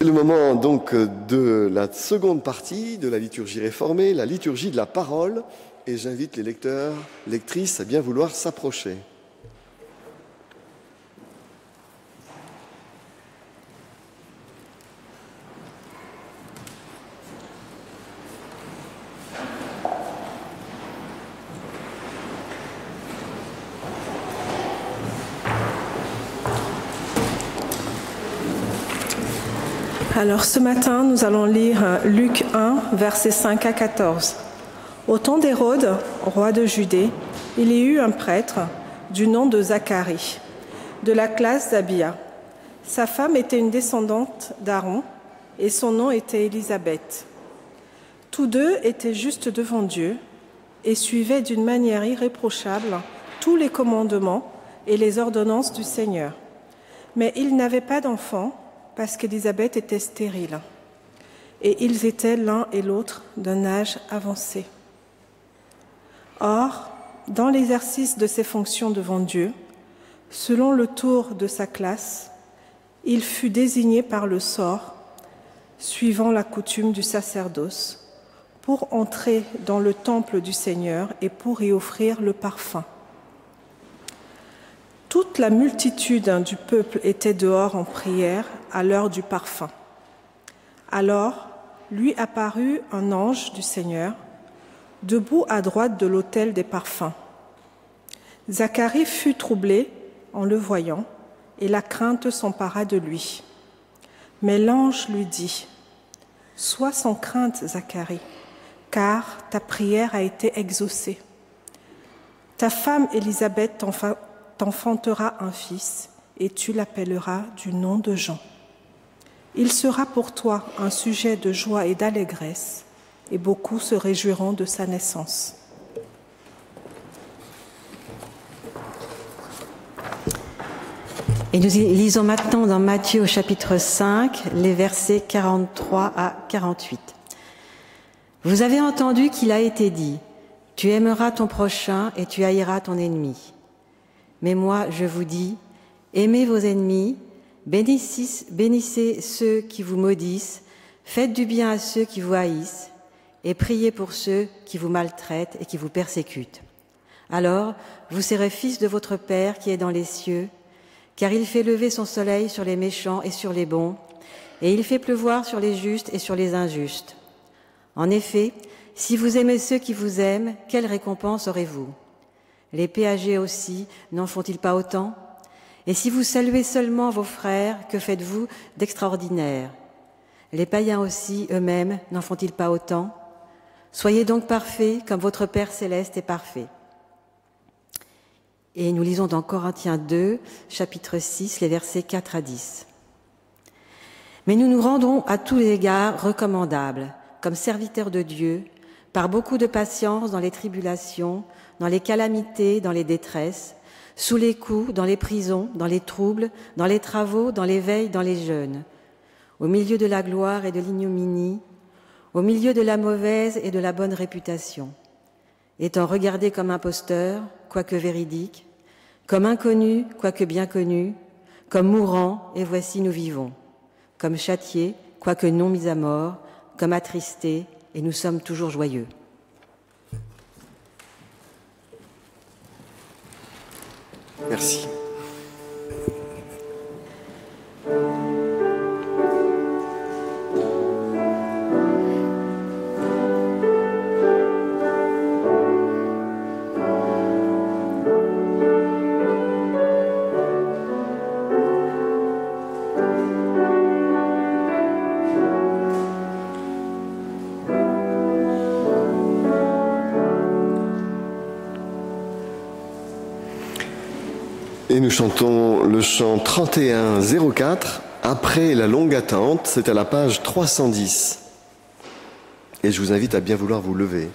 Le moment donc de la seconde partie de la liturgie réformée, la liturgie de la parole, et j'invite les lecteurs, lectrices à bien vouloir s'approcher. Alors ce matin, nous allons lire Luc 1, versets 5 à 14. Au temps d'Hérode, roi de Judée, il y eut un prêtre du nom de Zacharie, de la classe d'Abia. Sa femme était une descendante d'Aaron et son nom était Élisabeth. Tous deux étaient justes devant Dieu et suivaient d'une manière irréprochable tous les commandements et les ordonnances du Seigneur. Mais ils n'avaient pas d'enfants, parce qu'Élisabeth était stérile, et ils étaient l'un et l'autre d'un âge avancé. Or, dans l'exercice de ses fonctions devant Dieu, selon le tour de sa classe, il fut désigné par le sort, suivant la coutume du sacerdoce, pour entrer dans le temple du Seigneur et pour y offrir le parfum. Toute la multitude du peuple était dehors en prière à l'heure du parfum. Alors, lui apparut un ange du Seigneur, debout à droite de l'autel des parfums. Zacharie fut troublé en le voyant, et la crainte s'empara de lui. Mais l'ange lui dit : « Sois sans crainte, Zacharie, car ta prière a été exaucée. Ta femme Élisabeth t'enfantera un fils, et tu l'appelleras du nom de Jean. Il sera pour toi un sujet de joie et d'allégresse, et beaucoup se réjouiront de sa naissance. » Et nous lisons maintenant dans Matthieu au chapitre 5, les versets 43 à 48. Vous avez entendu qu'il a été dit : tu aimeras ton prochain et tu haïras ton ennemi. Mais moi, je vous dis, aimez vos ennemis, bénissez ceux qui vous maudissent, faites du bien à ceux qui vous haïssent, et priez pour ceux qui vous maltraitent et qui vous persécutent. Alors, vous serez fils de votre Père qui est dans les cieux, car il fait lever son soleil sur les méchants et sur les bons, et il fait pleuvoir sur les justes et sur les injustes. En effet, si vous aimez ceux qui vous aiment, quelle récompense aurez-vous ? Les péagers aussi, n'en font-ils pas autant ? Et si vous saluez seulement vos frères, que faites-vous d'extraordinaire ? Les païens aussi, eux-mêmes, n'en font-ils pas autant ? Soyez donc parfaits, comme votre Père céleste est parfait. Et nous lisons dans Corinthiens 2, chapitre 6, les versets 4 à 10. Mais nous nous rendons à tous les égards recommandables, comme serviteurs de Dieu, par beaucoup de patience dans les tribulations, dans les calamités, dans les détresses, sous les coups, dans les prisons, dans les troubles, dans les travaux, dans les veilles, dans les jeûnes, au milieu de la gloire et de l'ignominie, au milieu de la mauvaise et de la bonne réputation, étant regardés comme imposteurs, quoique véridiques, comme inconnus, quoique bien connus, comme mourants, et voici nous vivons, comme châtiés, quoique non mis à mort, comme attristés, et nous sommes toujours joyeux. Merci. Et nous chantons le chant 3104, Après la longue attente, c'est à la page 310. Et je vous invite à bien vouloir vous lever.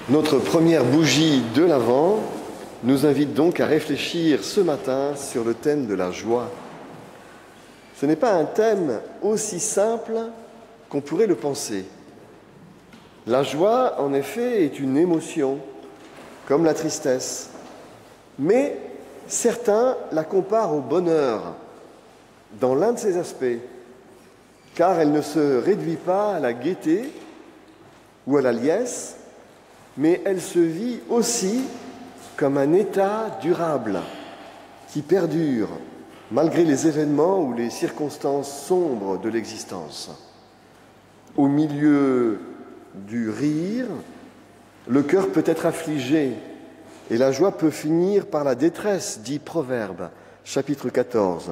Notre première bougie de l'Avent nous invite donc à réfléchir ce matin sur le thème de la joie. Ce n'est pas un thème aussi simple qu'on pourrait le penser. La joie, en effet, est une émotion, comme la tristesse. Mais certains la comparent au bonheur, dans l'un de ses aspects, car elle ne se réduit pas à la gaieté ou à la liesse, mais elle se vit aussi comme un état durable qui perdure malgré les événements ou les circonstances sombres de l'existence. Au milieu du rire, le cœur peut être affligé et la joie peut finir par la détresse, dit Proverbe, chapitre 14.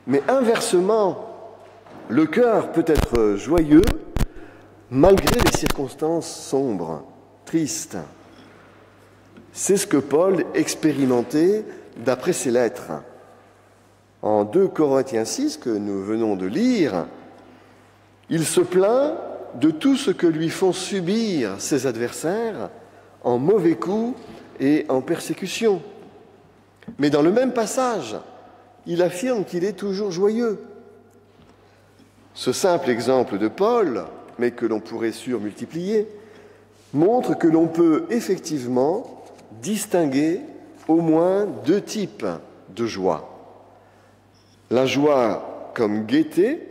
Mais inversement, le cœur peut être joyeux malgré les circonstances sombres, tristes. C'est ce que Paul expérimentait d'après ses lettres. En 2 Corinthiens 6, que nous venons de lire, il se plaint de tout ce que lui font subir ses adversaires en mauvais coups et en persécution. Mais dans le même passage, il affirme qu'il est toujours joyeux. Ce simple exemple de Paul, mais que l'on pourrait surmultiplier, montre que l'on peut effectivement distinguer au moins 2 types de joie. La joie comme gaieté,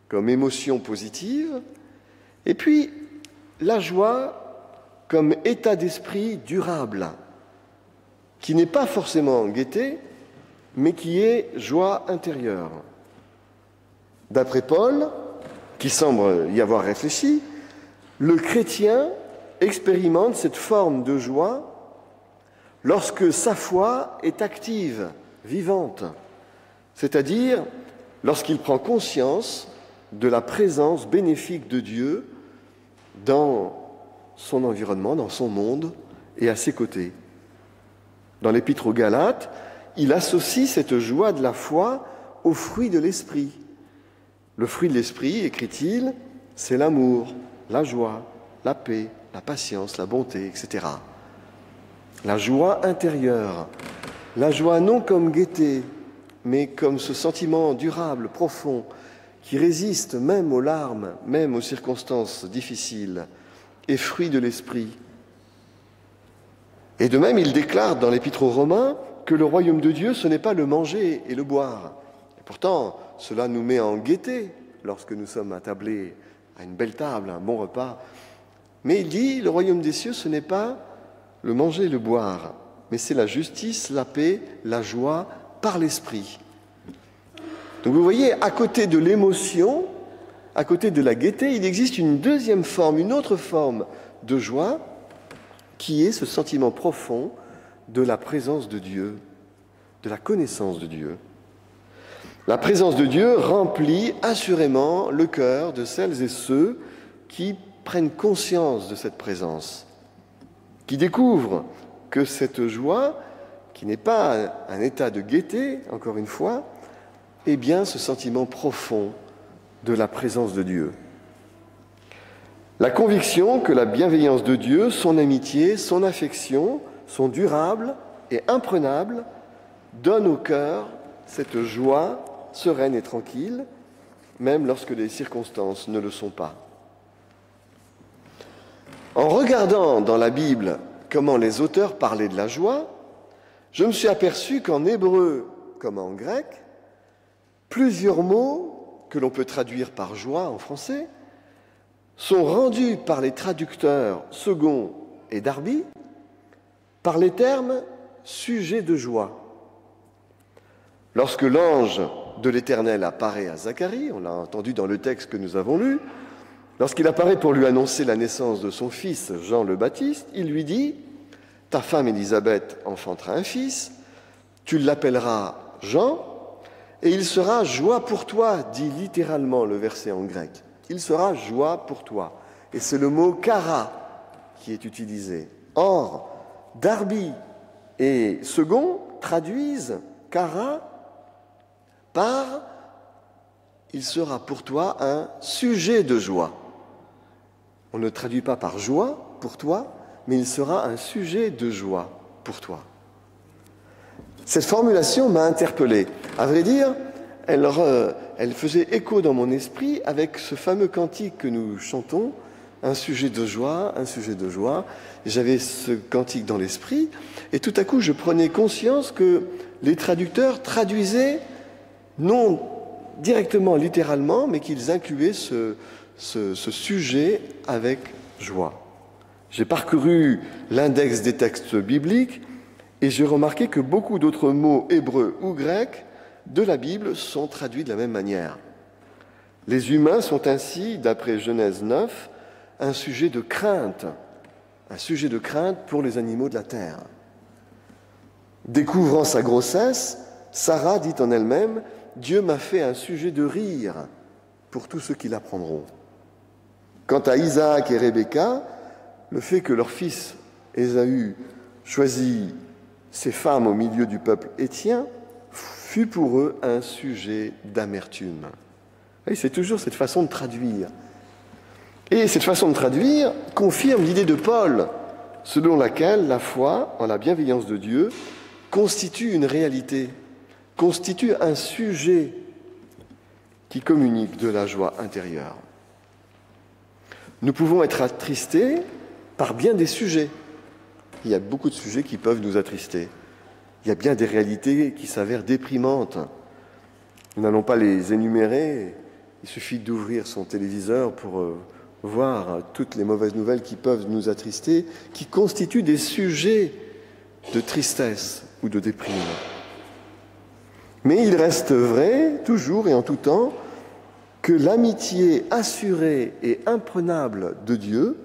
comme émotion positive, et puis la joie comme état d'esprit durable, qui n'est pas forcément gaieté, mais qui est joie intérieure. D'après Paul, qui semble y avoir réfléchi, le chrétien expérimente cette forme de joie lorsque sa foi est active, vivante, c'est-à-dire lorsqu'il prend conscience de la présence bénéfique de Dieu dans son environnement, dans son monde et à ses côtés. Dans l'Épître aux Galates, il associe cette joie de la foi au fruit de l'esprit. Le fruit de l'esprit, écrit-il, c'est l'amour, la joie, la paix, la patience, la bonté, etc. La joie intérieure, la joie non comme gaieté, mais comme ce sentiment durable, profond, qui résiste même aux larmes, même aux circonstances difficiles, est fruit de l'esprit. Et de même, il déclare dans l'Épître aux Romains que le royaume de Dieu, ce n'est pas le manger et le boire. Et pourtant, cela nous met en gaieté lorsque nous sommes attablés à une belle table, un bon repas. Mais il dit, le royaume des cieux, ce n'est pas le manger et le boire, mais c'est la justice, la paix, la joie par l'esprit. Donc vous voyez, à côté de l'émotion, à côté de la gaieté, il existe une deuxième forme, une autre forme de joie, qui est ce sentiment profond de la présence de Dieu, de la connaissance de Dieu. La présence de Dieu remplit assurément le cœur de celles et ceux qui prennent conscience de cette présence, qui découvrent que cette joie, qui n'est pas un état de gaieté, encore une fois, est bien ce sentiment profond de la présence de Dieu. La conviction que la bienveillance de Dieu, son amitié, son affection sont durables et imprenables donne au cœur cette joie sereine et tranquille, même lorsque les circonstances ne le sont pas. En regardant dans la Bible comment les auteurs parlaient de la joie, je me suis aperçu qu'en hébreu comme en grec, plusieurs mots que l'on peut traduire par joie en français sont rendus par les traducteurs Second et Darby par les termes « sujet de joie ». Lorsque l'ange de l'Éternel apparaît à Zacharie, on l'a entendu dans le texte que nous avons lu, lorsqu'il apparaît pour lui annoncer la naissance de son fils Jean le Baptiste, il lui dit « Ta femme Élisabeth enfantera un fils, tu l'appelleras Jean, et il sera joie pour toi », dit littéralement le verset en grec. Il sera joie pour toi. Et c'est le mot « kara » qui est utilisé. Or, Darby et Second traduisent « kara » par « il sera pour toi un sujet de joie ». On ne traduit pas par joie, pour toi, mais il sera un sujet de joie pour toi. Cette formulation m'a interpellé. À vrai dire, elle faisait écho dans mon esprit avec ce fameux cantique que nous chantons, un sujet de joie, un sujet de joie. J'avais ce cantique dans l'esprit, et tout à coup, je prenais conscience que les traducteurs traduisaient non directement, littéralement, mais qu'ils incluaient ce sujet avec joie. J'ai parcouru l'index des textes bibliques et j'ai remarqué que beaucoup d'autres mots hébreux ou grecs de la Bible sont traduits de la même manière. Les humains sont ainsi, d'après Genèse 9, un sujet de crainte pour les animaux de la terre. Découvrant sa grossesse, Sarah dit en elle-même « Dieu m'a fait un sujet de rire pour tous ceux qui l'apprendront ». Quant à Isaac et Rebecca, le fait que leur fils Ésaü choisit ses femmes au milieu du peuple héthien fut pour eux un sujet d'amertume. Et c'est toujours cette façon de traduire. Et cette façon de traduire confirme l'idée de Paul, selon laquelle la foi en la bienveillance de Dieu constitue une réalité, constitue un sujet qui communique de la joie intérieure. Nous pouvons être attristés par bien des sujets. Il y a beaucoup de sujets qui peuvent nous attrister. Il y a bien des réalités qui s'avèrent déprimantes. Nous n'allons pas les énumérer. Il suffit d'ouvrir son téléviseur pour voir toutes les mauvaises nouvelles qui peuvent nous attrister, qui constituent des sujets de tristesse ou de déprime. Mais il reste vrai, toujours et en tout temps, que l'amitié assurée et imprenable de Dieu,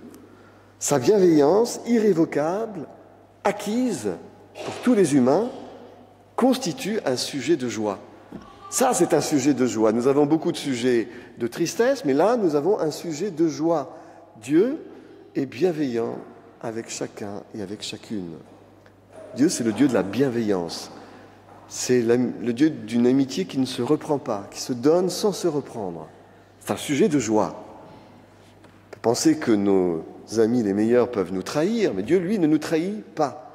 sa bienveillance irrévocable, acquise pour tous les humains, constitue un sujet de joie. Ça, c'est un sujet de joie. Nous avons beaucoup de sujets de tristesse, mais là, nous avons un sujet de joie. Dieu est bienveillant avec chacun et avec chacune. Dieu, c'est le Dieu de la bienveillance. C'est le Dieu d'une amitié qui ne se reprend pas, qui se donne sans se reprendre. C'est un sujet de joie. On peut penser que nos amis les meilleurs peuvent nous trahir, mais Dieu, lui, ne nous trahit pas.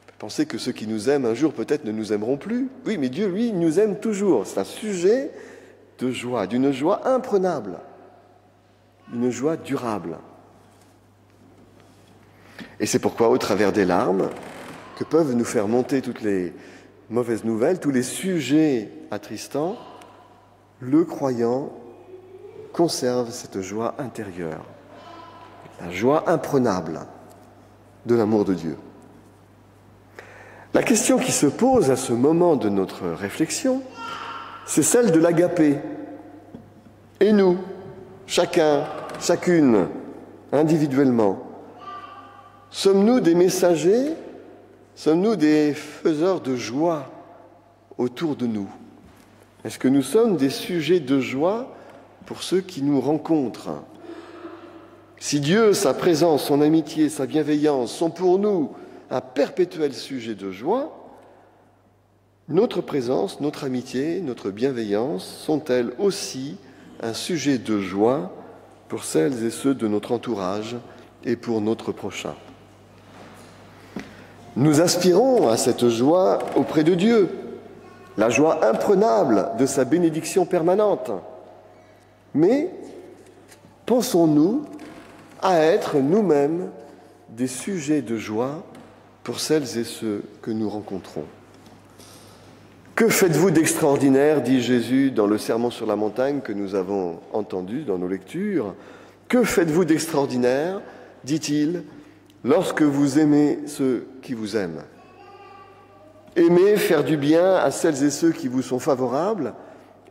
On peut penser que ceux qui nous aiment un jour peut-être ne nous aimeront plus. Oui, mais Dieu, lui, nous aime toujours. C'est un sujet de joie, d'une joie imprenable, une joie durable. Et c'est pourquoi, au travers des larmes, que peuvent nous faire monter toutes les mauvaises nouvelles, tous les sujets attristants, le croyant conserve cette joie intérieure, la joie imprenable de l'amour de Dieu. La question qui se pose à ce moment de notre réflexion, c'est celle de l'agapé. Et nous, chacun, chacune, individuellement, sommes-nous des messagers? Sommes-nous des faiseurs de joie autour de nous? Est-ce que nous sommes des sujets de joie pour ceux qui nous rencontrent? Si Dieu, sa présence, son amitié, sa bienveillance sont pour nous un perpétuel sujet de joie, notre présence, notre amitié, notre bienveillance sont-elles aussi un sujet de joie pour celles et ceux de notre entourage et pour notre prochain? Nous aspirons à cette joie auprès de Dieu, la joie imprenable de sa bénédiction permanente. Mais pensons-nous à être nous-mêmes des sujets de joie pour celles et ceux que nous rencontrons? Que faites-vous d'extraordinaire, dit Jésus dans le Sermon sur la montagne que nous avons entendu dans nos lectures. Que faites-vous d'extraordinaire, dit-il, lorsque vous aimez ceux qui vous aiment? Aimez faire du bien à celles et ceux qui vous sont favorables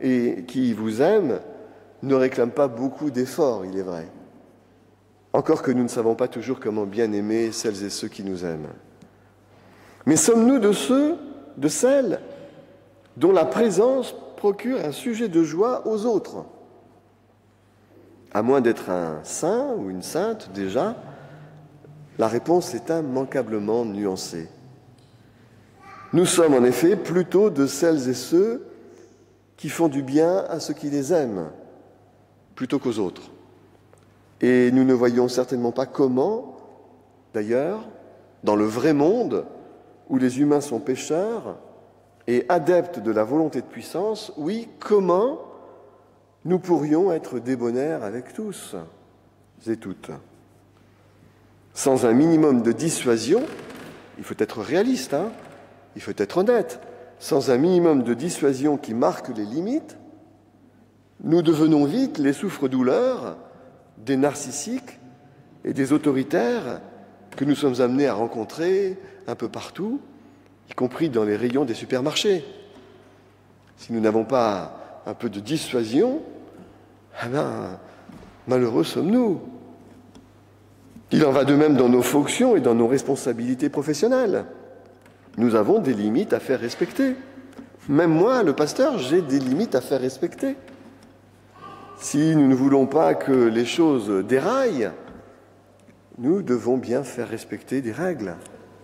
et qui vous aiment ne réclame pas beaucoup d'efforts, il est vrai. Encore que nous ne savons pas toujours comment bien aimer celles et ceux qui nous aiment. Mais sommes-nous de ceux, de celles dont la présence procure un sujet de joie aux autres? À moins d'être un saint ou une sainte déjà, la réponse est immanquablement nuancée. Nous sommes en effet plutôt de celles et ceux qui font du bien à ceux qui les aiment, plutôt qu'aux autres. Et nous ne voyons certainement pas comment, d'ailleurs, dans le vrai monde, où les humains sont pécheurs et adeptes de la volonté de puissance, oui, comment nous pourrions être débonnaires avec tous et toutes. Sans un minimum de dissuasion, il faut être réaliste, il faut être honnête, sans un minimum de dissuasion qui marque les limites, nous devenons vite les souffre-douleurs des narcissiques et des autoritaires que nous sommes amenés à rencontrer un peu partout, y compris dans les rayons des supermarchés. Si nous n'avons pas un peu de dissuasion, malheureux sommes-nous. Il en va de même dans nos fonctions et dans nos responsabilités professionnelles. Nous avons des limites à faire respecter. Même moi, le pasteur, j'ai des limites à faire respecter. Si nous ne voulons pas que les choses déraillent, nous devons bien faire respecter des règles,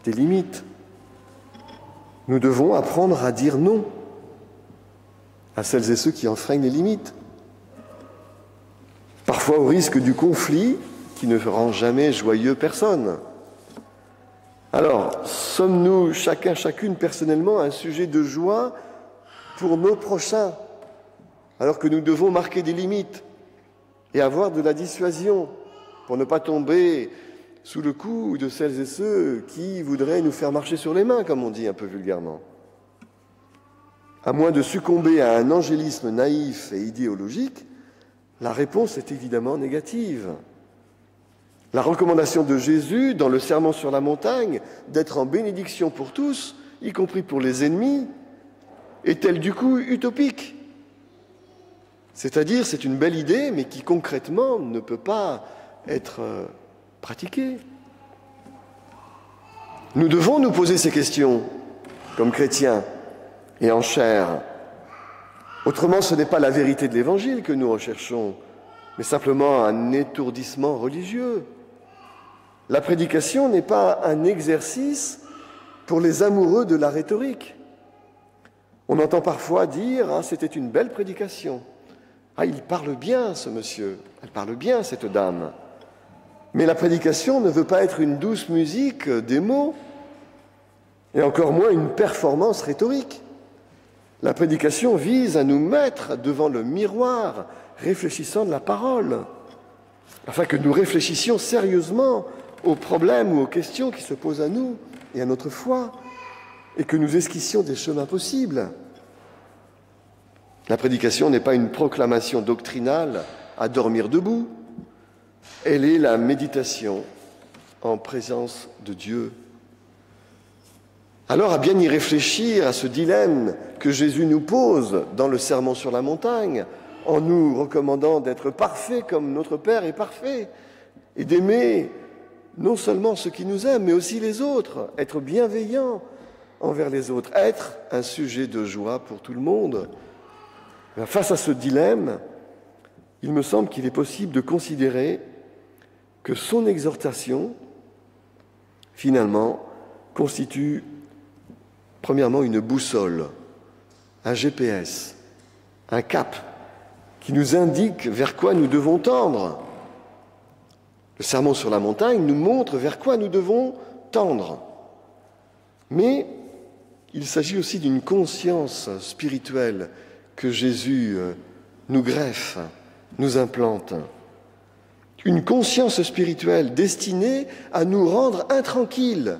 des limites. Nous devons apprendre à dire non à celles et ceux qui enfreignent les limites. Parfois au risque du conflit qui ne rend jamais joyeux personne. Alors, sommes-nous chacune personnellement un sujet de joie pour nos prochains, alors que nous devons marquer des limites et avoir de la dissuasion pour ne pas tomber sous le coup de celles et ceux qui voudraient nous faire marcher sur les mains, comme on dit un peu vulgairement. À moins de succomber à un angélisme naïf et idéologique, la réponse est évidemment négative. La recommandation de Jésus dans le Sermon sur la montagne d'être en bénédiction pour tous, y compris pour les ennemis, est-elle du coup utopique ? C'est-à-dire, c'est une belle idée, mais qui concrètement ne peut pas être pratiquée. Nous devons nous poser ces questions, comme chrétiens et en chair. Autrement, ce n'est pas la vérité de l'Évangile que nous recherchons, mais simplement un étourdissement religieux. La prédication n'est pas un exercice pour les amoureux de la rhétorique. On entend parfois dire « c'était une belle prédication ». Il parle bien, ce monsieur, elle parle bien, cette dame. Mais la prédication ne veut pas être une douce musique des mots, et encore moins une performance rhétorique. La prédication vise à nous mettre devant le miroir réfléchissant de la parole, afin que nous réfléchissions sérieusement aux problèmes ou aux questions qui se posent à nous et à notre foi, et que nous esquissions des chemins possibles. La prédication n'est pas une proclamation doctrinale à dormir debout. Elle est la méditation en présence de Dieu. Alors, à bien y réfléchir à ce dilemme que Jésus nous pose dans le Sermon sur la montagne, en nous recommandant d'être parfaits comme notre Père est parfait, et d'aimer non seulement ceux qui nous aiment, mais aussi les autres, être bienveillant envers les autres, être un sujet de joie pour tout le monde. Face à ce dilemme, il me semble qu'il est possible de considérer que son exhortation, finalement, constitue premièrement une boussole, un GPS, un cap qui nous indique vers quoi nous devons tendre. Le Sermon sur la montagne nous montre vers quoi nous devons tendre. Mais il s'agit aussi d'une conscience spirituelle que Jésus nous greffe, nous implante. Une conscience spirituelle destinée à nous rendre intranquilles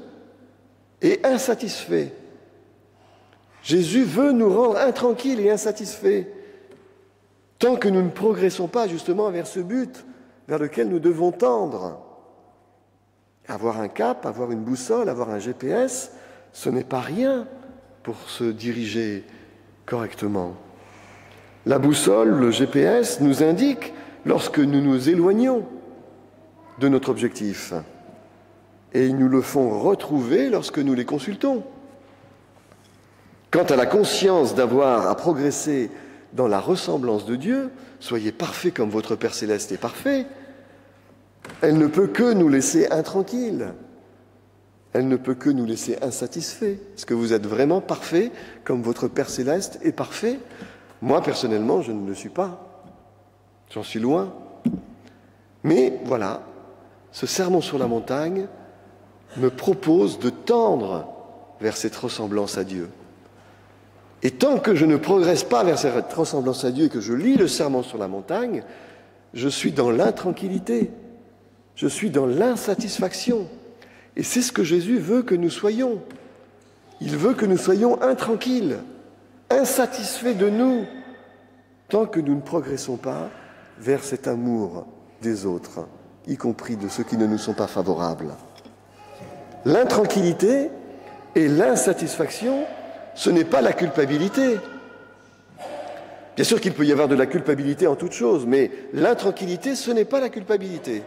et insatisfaits. Jésus veut nous rendre intranquilles et insatisfaits tant que nous ne progressons pas justement vers ce but vers lequel nous devons tendre. Avoir un cap, avoir une boussole, avoir un GPS, ce n'est pas rien pour se diriger correctement. La boussole, le GPS, nous indique lorsque nous nous éloignons de notre objectif. Et ils nous le font retrouver lorsque nous les consultons. Quant à la conscience d'avoir à progresser dans la ressemblance de Dieu, soyez parfaits comme votre Père Céleste est parfait, elle ne peut que nous laisser intranquilles. Elle ne peut que nous laisser insatisfaits. Est-ce que vous êtes vraiment parfaits comme votre Père Céleste est parfait ? Moi, personnellement, je ne le suis pas. J'en suis loin. Mais voilà, ce sermon sur la montagne me propose de tendre vers cette ressemblance à Dieu. Et tant que je ne progresse pas vers cette ressemblance à Dieu et que je lis le sermon sur la montagne, je suis dans l'intranquillité, je suis dans l'insatisfaction. Et c'est ce que Jésus veut que nous soyons. Il veut que nous soyons intranquilles, insatisfaits de nous, tant que nous ne progressons pas vers cet amour des autres, y compris de ceux qui ne nous sont pas favorables. L'intranquillité et l'insatisfaction, ce n'est pas la culpabilité. Bien sûr qu'il peut y avoir de la culpabilité en toute chose, mais l'intranquillité, ce n'est pas la culpabilité.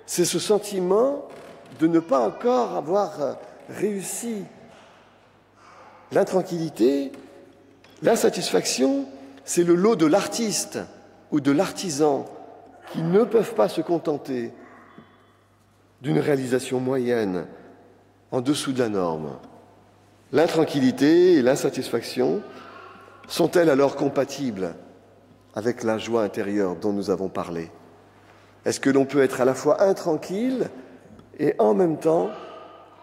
C'est ce sentiment de ne pas encore avoir réussi. L'intranquillité, l'insatisfaction, c'est le lot de l'artiste ou de l'artisan qui ne peuvent pas se contenter d'une réalisation moyenne en dessous de la norme. L'intranquillité et l'insatisfaction sont-elles alors compatibles avec la joie intérieure dont nous avons parlé? Est-ce que l'on peut être à la fois intranquille et en même temps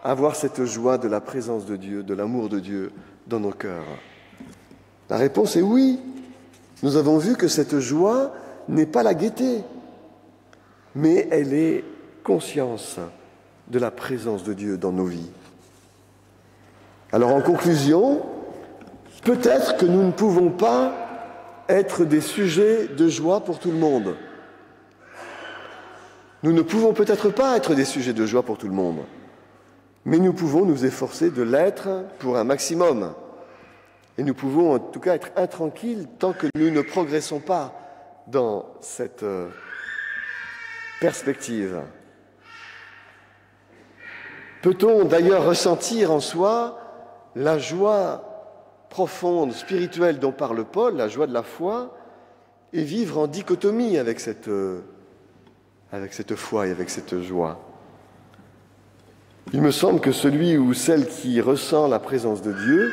avoir cette joie de la présence de Dieu, de l'amour de Dieu dans nos cœurs? La réponse est oui. Nous avons vu que cette joie n'est pas la gaieté, mais elle est conscience de la présence de Dieu dans nos vies. Alors en conclusion, peut-être que nous ne pouvons pas être des sujets de joie pour tout le monde. Nous ne pouvons peut-être pas être des sujets de joie pour tout le monde, mais nous pouvons nous efforcer de l'être pour un maximum. Et nous pouvons en tout cas être intranquilles tant que nous ne progressons pas dans cette perspective. Peut-on d'ailleurs ressentir en soi la joie profonde, spirituelle dont parle Paul, la joie de la foi, et vivre en dichotomie avec cette foi et avec cette joie? Il me semble que celui ou celle qui ressent la présence de Dieu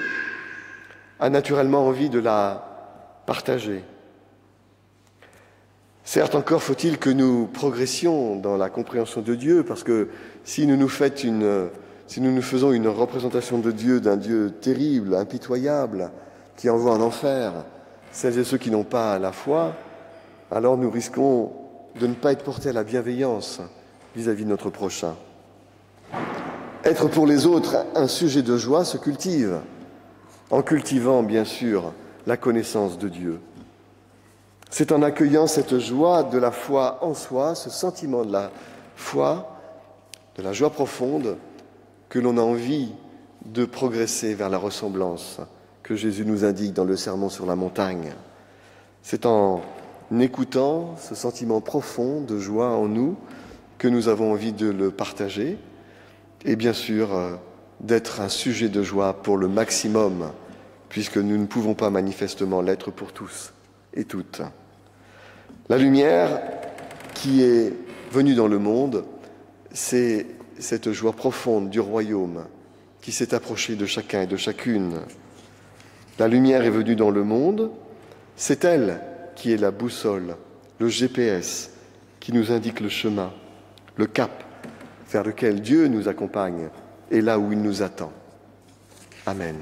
a naturellement envie de la partager. Certes, encore faut-il que nous progressions dans la compréhension de Dieu, parce que si nous nous faisons une représentation de Dieu, d'un Dieu terrible, impitoyable, qui envoie en enfer celles et ceux qui n'ont pas la foi, alors nous risquons de ne pas être portés à la bienveillance vis-à-vis de notre prochain. Être pour les autres un sujet de joie se cultive, en cultivant bien sûr la connaissance de Dieu. C'est en accueillant cette joie de la foi en soi, ce sentiment de la foi, de la joie profonde, que l'on a envie de progresser vers la ressemblance que Jésus nous indique dans le Sermon sur la montagne. C'est en écoutant ce sentiment profond de joie en nous que nous avons envie de le partager et bien sûr d'être un sujet de joie pour le maximum, puisque nous ne pouvons pas manifestement l'être pour tous et toutes. La lumière qui est venue dans le monde, c'est cette joie profonde du royaume qui s'est approchée de chacun et de chacune. La lumière est venue dans le monde, c'est elle qui est la boussole, le GPS qui nous indique le chemin, le cap vers lequel Dieu nous accompagne et là où il nous attend. Amen.